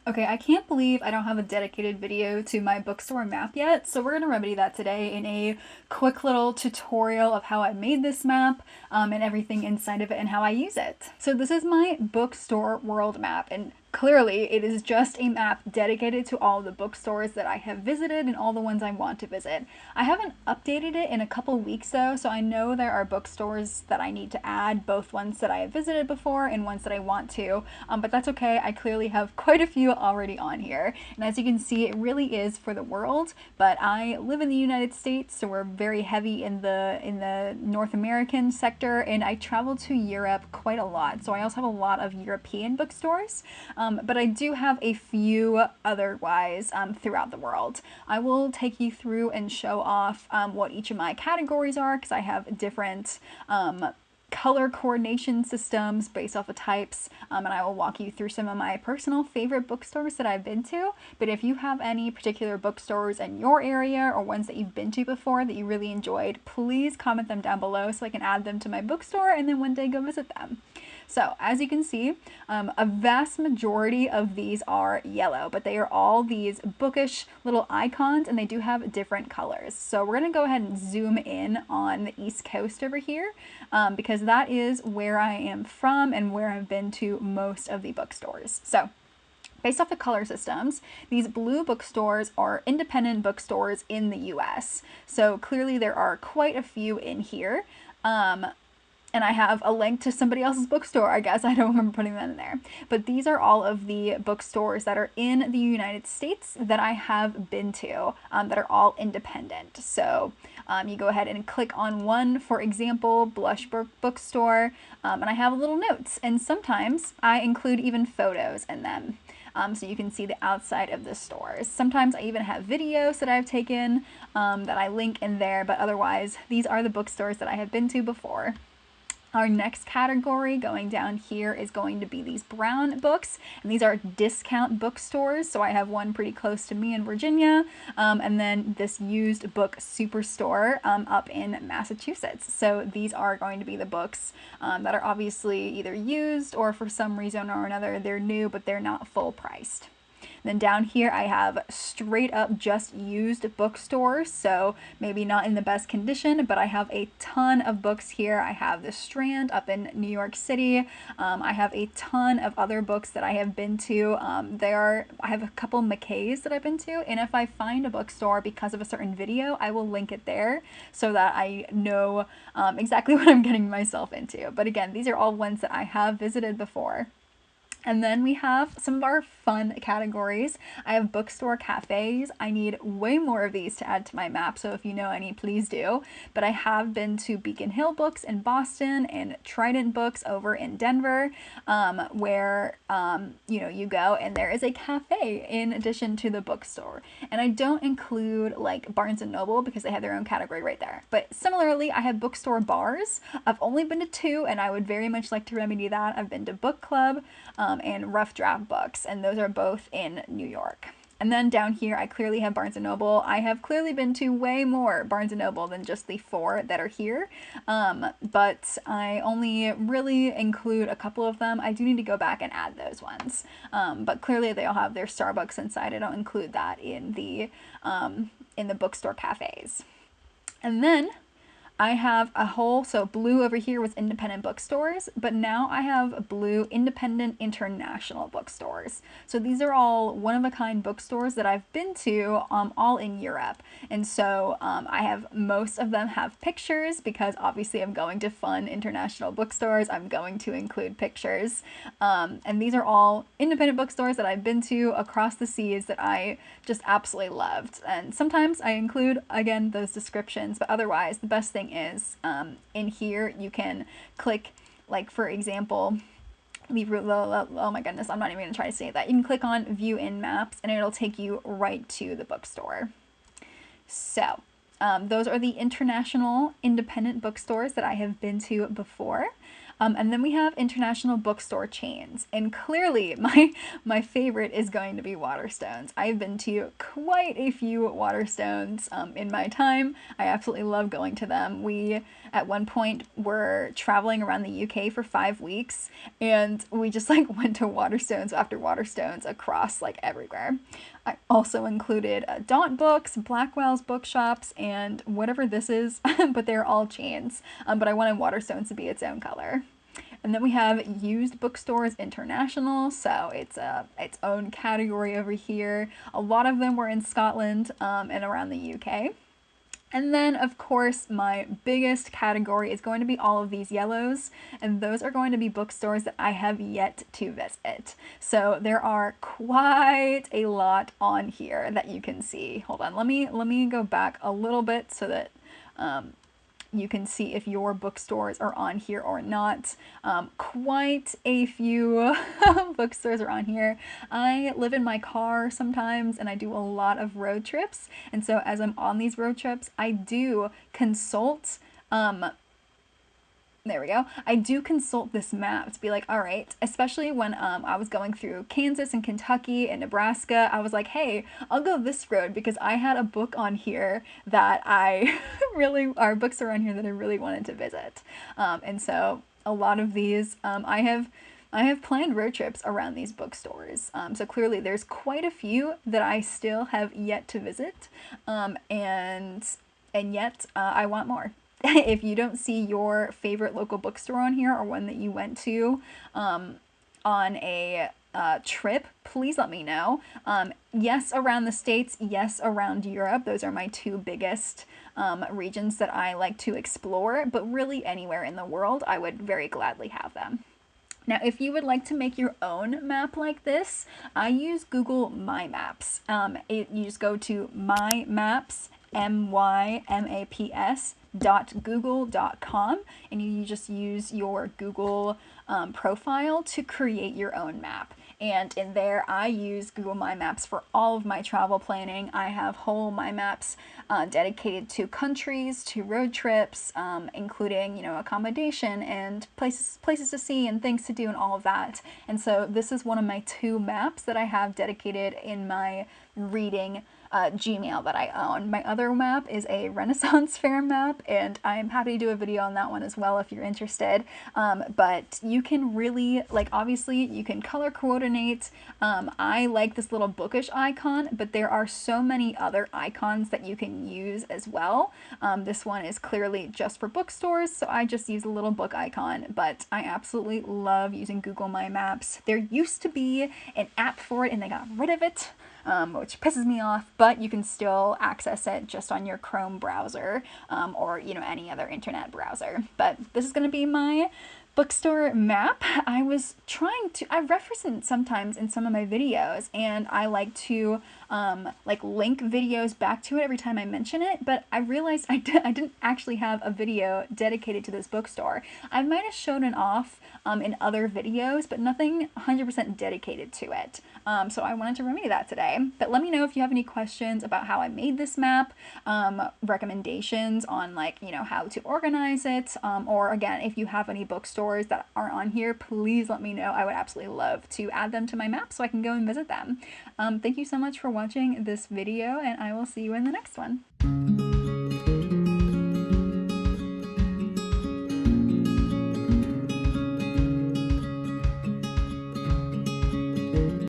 Okay, I can't believe I don't have a dedicated video to my bookstore map yet, so we're going to remedy that today in a quick little tutorial of how I made this map and everything inside of it and how I use it. So this is my bookstore world map, and clearly it is just a map dedicated to all the bookstores that I have visited and all the ones I want to visit. I haven't updated it in a couple weeks though, so I know there are bookstores that I need to add, both ones that I have visited before and ones that I want to, but that's okay. I clearly have quite a few already on here, and as you can see, it really is for the world, but I live in the United States, so we're very heavy in the North American sector, and I travel to Europe quite a lot, so I also have a lot of European bookstores, but I do have a few otherwise throughout the world. I will take you through and show off what each of my categories are, because I have different color coordination systems based off of types, and I will walk you through some of my personal favorite bookstores that I've been to. But if you have any particular bookstores in your area or ones that you've been to before that you really enjoyed, please comment them down below so I can add them to my bookstore and then one day go visit them. So as you can see, a vast majority of these are yellow, but they are all these bookish little icons, and they do have different colors. So we're going to go ahead and zoom in on the East Coast over here, because that is where I am from and where I've been to most of the bookstores. So based off the color systems, these blue bookstores are independent bookstores in the US. So clearly there are quite a few in here. And I have a link to somebody else's bookstore, I guess. I don't remember putting that in there. But these are all of the bookstores that are in the United States that I have been to, that are all independent. So you go ahead and click on one, for example, Blush Bookstore, and I have little notes. And sometimes I include even photos in them. So you can see the outside of the stores. Sometimes I even have videos that I've taken that I link in there, but otherwise, these are the bookstores that I have been to before. Our next category going down here is going to be these brown books, and these are discount bookstores. So I have one pretty close to me in Virginia, and then this used book superstore up in Massachusetts. So these are going to be the books that are obviously either used or for some reason or another they're new, but they're not full priced. Then down here I have straight up just used bookstores, so maybe not in the best condition, but I have a ton of books here. I have the Strand up in New York City. I have a ton of other books that I have been to. I have a couple McKay's that I've been to, and if I find a bookstore because of a certain video, I will link it there so that I know exactly what I'm getting myself into. But again, these are all ones that I have visited before. And then we have some of our fun categories. I have bookstore cafes. I need way more of these to add to my map, so if you know any, please do. But I have been to Beacon Hill Books in Boston and Trident Books over in Denver, where you go and there is a cafe in addition to the bookstore. And I don't include like Barnes and Noble because they have their own category right there. But similarly, I have bookstore bars. I've only been to 2, and I would very much like to remedy that. I've been to Book Club and Rough Draft Books, and those are both in New York. And then down here, I clearly have Barnes & Noble. I have clearly been to way more Barnes & Noble than just the 4 that are here, but I only really include a couple of them. I do need to go back and add those ones, but clearly they all have their Starbucks inside. I don't include that in the bookstore cafes. And then I have a whole, so blue over here was independent bookstores, but now I have blue independent international bookstores. So these are all one-of-a-kind bookstores that I've been to, all in Europe. And so I have, most of them have pictures because obviously I'm going to fun international bookstores. I'm going to include pictures. And these are all independent bookstores that I've been to across the seas that I just absolutely loved. And sometimes I include, again, those descriptions, but otherwise the best thing is in here you can click, like for example, oh my goodness, I'm not even going to try to say that. You can click on view in maps and it'll take you right to the bookstore. So those are the international independent bookstores that I have been to before. And then we have international bookstore chains. And clearly my favorite is going to be Waterstones. I've been to quite a few Waterstones in my time. I absolutely love going to them. We, at one point, were traveling around the UK for 5 weeks, and we just like went to Waterstones after Waterstones across like everywhere. I also included Daunt Books, Blackwell's bookshops, and whatever this is, but they're all chains. But I wanted Waterstones to be its own color. And then we have Used Bookstores International, so it's its own category over here. A lot of them were in Scotland and around the UK. And then, of course, my biggest category is going to be all of these yellows, and those are going to be bookstores that I have yet to visit. So there are quite a lot on here that you can see. Hold on, let me go back a little bit so that you can see if your bookstores are on here or not. Quite a few bookstores are on here. I live in my car sometimes and I do a lot of road trips. And so as I'm on these road trips, I do consult there we go. I do consult this map to be like, all right, especially when I was going through Kansas and Kentucky and Nebraska, I was like, hey, I'll go this road because I had a book on here that I our books are on here that I really wanted to visit. And so a lot of these, I have planned road trips around these bookstores. So clearly there's quite a few that I still have yet to visit. And yet I want more. If you don't see your favorite local bookstore on here or one that you went to on a trip, please let me know. Yes, around the States, yes, around Europe. Those are my two biggest regions that I like to explore, but really anywhere in the world, I would very gladly have them. Now, if you would like to make your own map like this, I use Google MyMaps. You just go to MyMaps, mymaps.google.com, and you just use your Google profile to create your own map. And in there, I use Google My Maps for all of my travel planning. I have whole My Maps dedicated to countries, to road trips, including, accommodation and places to see and things to do and all of that. And so this is one of my 2 maps that I have dedicated in my reading Gmail that I own. My other map is a Renaissance Fair map, and I'm happy to do a video on that one as well if you're interested. But you can really, obviously you can color coordinate. I like this little bookish icon, but there are so many other icons that you can use as well. This one is clearly just for bookstores, so I just use a little book icon, but I absolutely love using Google My Maps. There used to be an app for it and they got rid of it. Which pisses me off, but you can still access it just on your Chrome browser or any other internet browser. But this is going to be my bookstore map. I reference it sometimes in some of my videos, and I like to link videos back to it every time I mention it, but I realized I didn't actually have a video dedicated to this bookstore. I might have shown it off in other videos, but nothing 100% dedicated to it. So I wanted to remedy that today. But let me know if you have any questions about how I made this map, recommendations on how to organize it, or again, if you have any bookstores that aren't on here, please let me know. I would absolutely love to add them to my map so I can go and visit them. Thank you so much for watching this video, and I will see you in the next one.